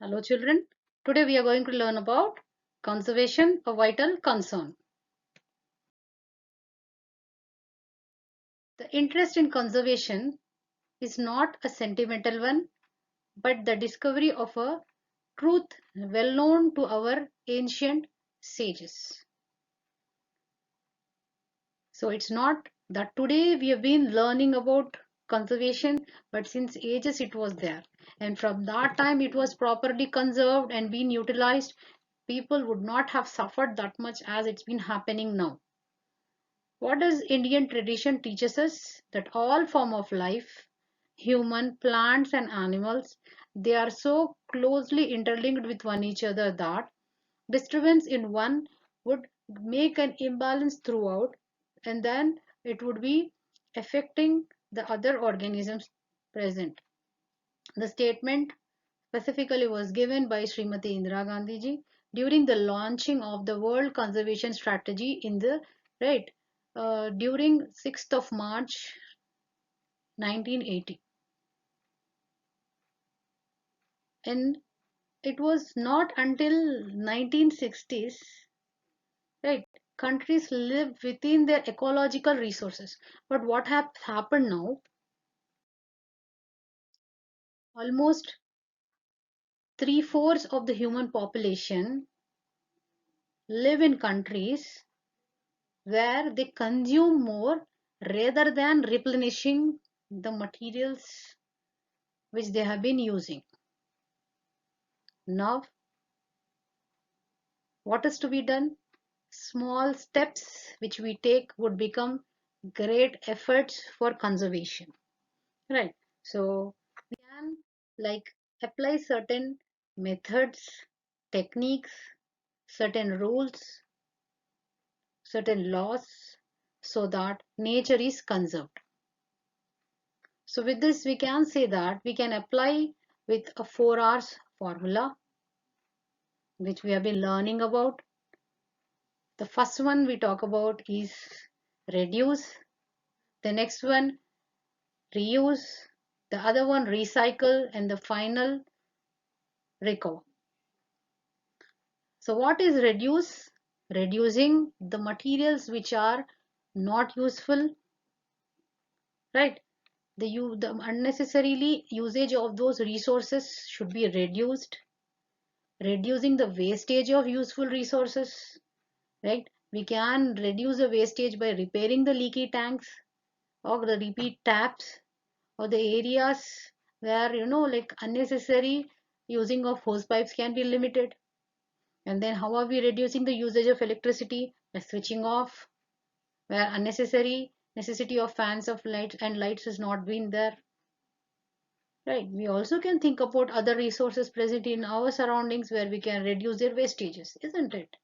Hello children, today we are going to learn about conservation, a vital concern. The interest in conservation is not a sentimental one, but the discovery of a truth well known to our ancient sages. So it's not that today we have been learning about conservation, but since ages it was there. And from that time it was properly conserved and been utilized. People would not have suffered that much as it's been happening now. What does Indian tradition teaches us? That all form of life, human, plants and animals, they are so closely interlinked with one each other that disturbance in one would make an imbalance throughout, and then it would be affecting the other organisms present. The statement specifically was given by Srimati Indira Gandhi ji during the launching of the World Conservation Strategy in the right during 6th of March 1980. And it was not until 1960s, right, countries live within their ecological resources. But what has happened now, almost three-fourths of the human population live in countries where they consume more rather than replenishing the materials which they have been using. Now, what is to be done? Small steps which we take would become great efforts for conservation. Right. So we can like apply certain methods, techniques, certain rules, certain laws so that nature is conserved. So with this, we can say that we can apply with a 4 R's formula, which we have been learning about. The first one we talk about is reduce. The next one, reuse. The other one, recycle. And the final, recover. So what is reduce? Reducing the materials which are not useful, right? The unnecessarily usage of those resources should be reduced. Reducing the wastage of useful resources, right? We can reduce the wastage by repairing the leaky tanks or the repeat taps or the areas where like unnecessary using of hose pipes can be limited. And then how are we reducing the usage of electricity? By switching off where unnecessary necessity of fans of lights and lights has not been there. Right. We also can think about other resources present in our surroundings where we can reduce their wastages, isn't it?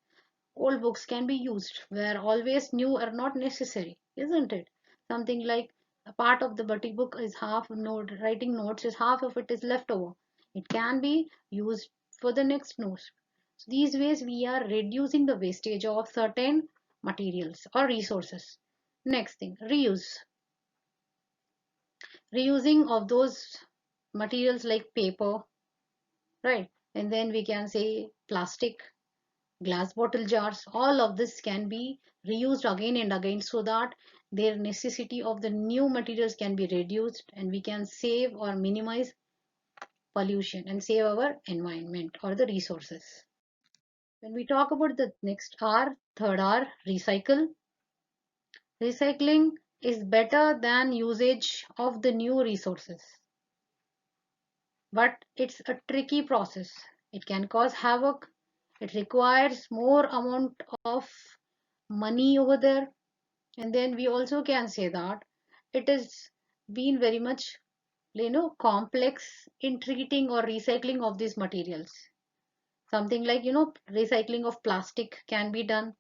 Old books can be used where always new are not necessary, isn't it? Something like a part of the buddy book is half note, writing notes is half of it is left over. It can be used for the next notes. So these ways we are reducing the wastage of certain materials or resources. Next thing, reuse. Reusing of those materials like paper, right? And then we can say plastic, glass bottle jars, all of this can be reused again and again so that their necessity of the new materials can be reduced and we can save or minimize pollution and save our environment or the resources. When we talk about the next R, third R, recycle. Recycling is better than usage of the new resources, but it's a tricky process. It can cause havoc. It requires more amount of money over there. And then we also can say that it has been very much complex in treating or recycling of these materials. Something like recycling of plastic can be done,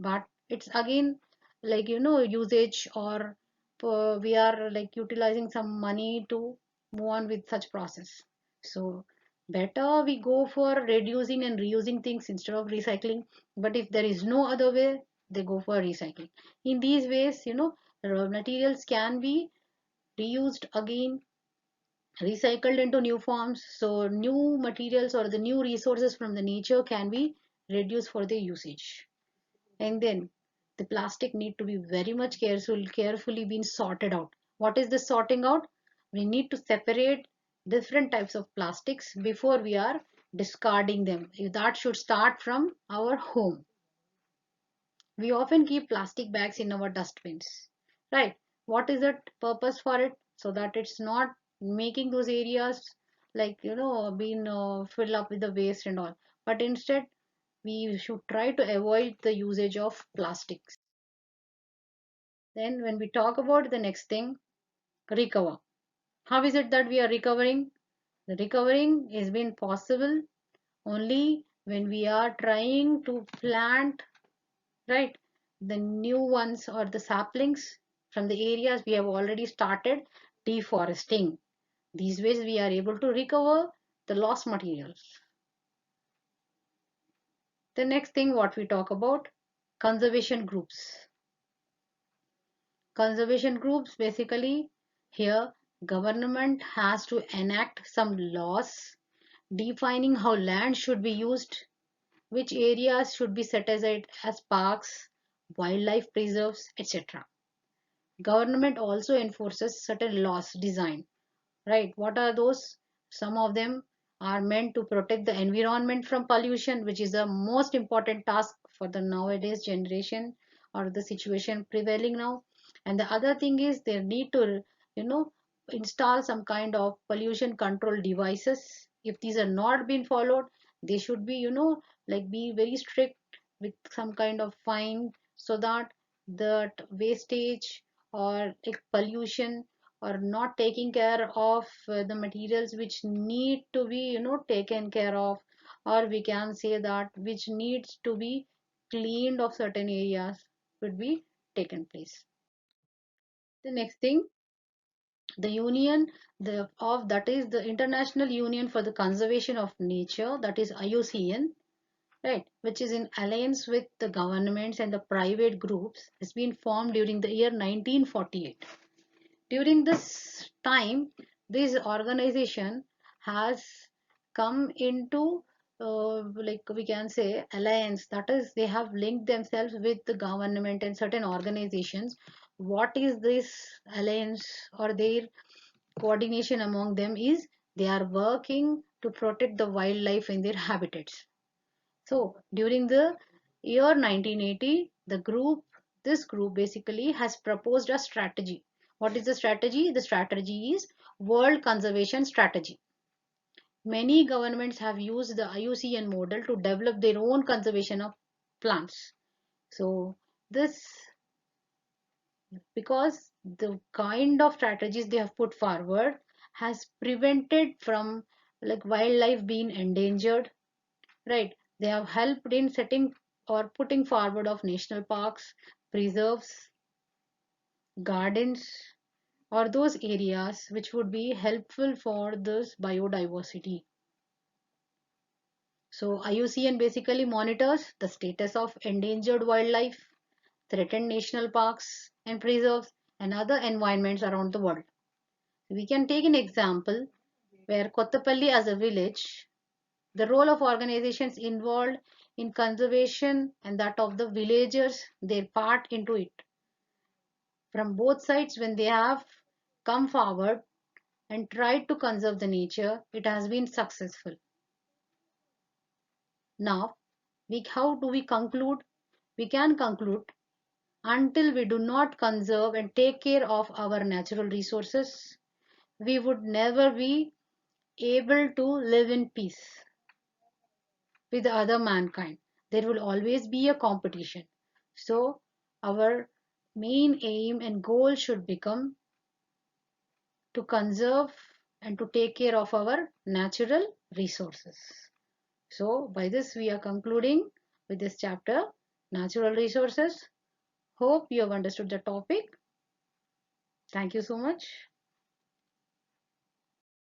but it's again like usage or we are like utilizing some money to move on with such process. So better we go for reducing and reusing things instead of recycling. But if there is no other way, they go for recycling. In these ways, the raw materials can be reused again recycled into new forms. So new materials or the new resources from the nature can be reduced for the usage. And then the plastic need to be very much carefully being sorted out. What is the sorting out? We need to separate different types of plastics before we are discarding them. That should start from our home. We often keep plastic bags in our dustbins, right? What is the purpose for it? So that it's not making those areas like, being filled up with the waste and all. But instead, we should try to avoid the usage of plastics. Then when we talk about the next thing, recover. How is it that we are recovering? The recovering is been possible only when we are trying to plant, right, the new ones or the saplings from the areas we have already started deforesting. These ways we are able to recover the lost materials. The next thing what we talk about, conservation groups. Conservation groups, basically here government has to enact some laws defining how land should be used, which areas should be set aside as parks, wildlife preserves, etc. Government also enforces certain laws designed, right? What are those? Some of them are meant to protect the environment from pollution, which is the most important task for the nowadays generation or the situation prevailing now. And the other thing is they need to, you know, install some kind of pollution control devices. If these are not being followed, they should be, like be very strict with some kind of fine so that the wastage or like pollution or not taking care of the materials which need to be taken care of, or we can say that which needs to be cleaned of certain areas would be taken place. The next thing, the union the of that is the International Union for the Conservation of Nature, that is IUCN, right, which is in alliance with the governments and the private groups, has been formed during the year 1948. During this time, this organization has come into like we can say alliance, that is they have linked themselves with the government and certain organizations. What is this alliance or their coordination among them is they are working to protect the wildlife in their habitats. So during the year 1980, this group basically has proposed a strategy. What is the strategy? The strategy is World Conservation Strategy. Many governments have used the IUCN model to develop their own conservation of plants. So this, because the kind of strategies they have put forward has prevented from like wildlife being endangered, right? They have helped in setting or putting forward of national parks, preserves, gardens, or those areas which would be helpful for this biodiversity. So IUCN basically monitors the status of endangered wildlife, threatened national parks and preserves, and other environments around the world. We can take an example where Kottapalli as a village, the role of organizations involved in conservation and that of the villagers, their part into it. From both sides, when they have come forward and tried to conserve the nature, it has been successful. Now, how do we conclude? We can conclude until we do not conserve and take care of our natural resources, we would never be able to live in peace with other mankind. There will always be a competition. So our main aim and goal should become to conserve and to take care of our natural resources. So by this we are concluding with this chapter, natural resources. Hope you have understood the topic. Thank you so much.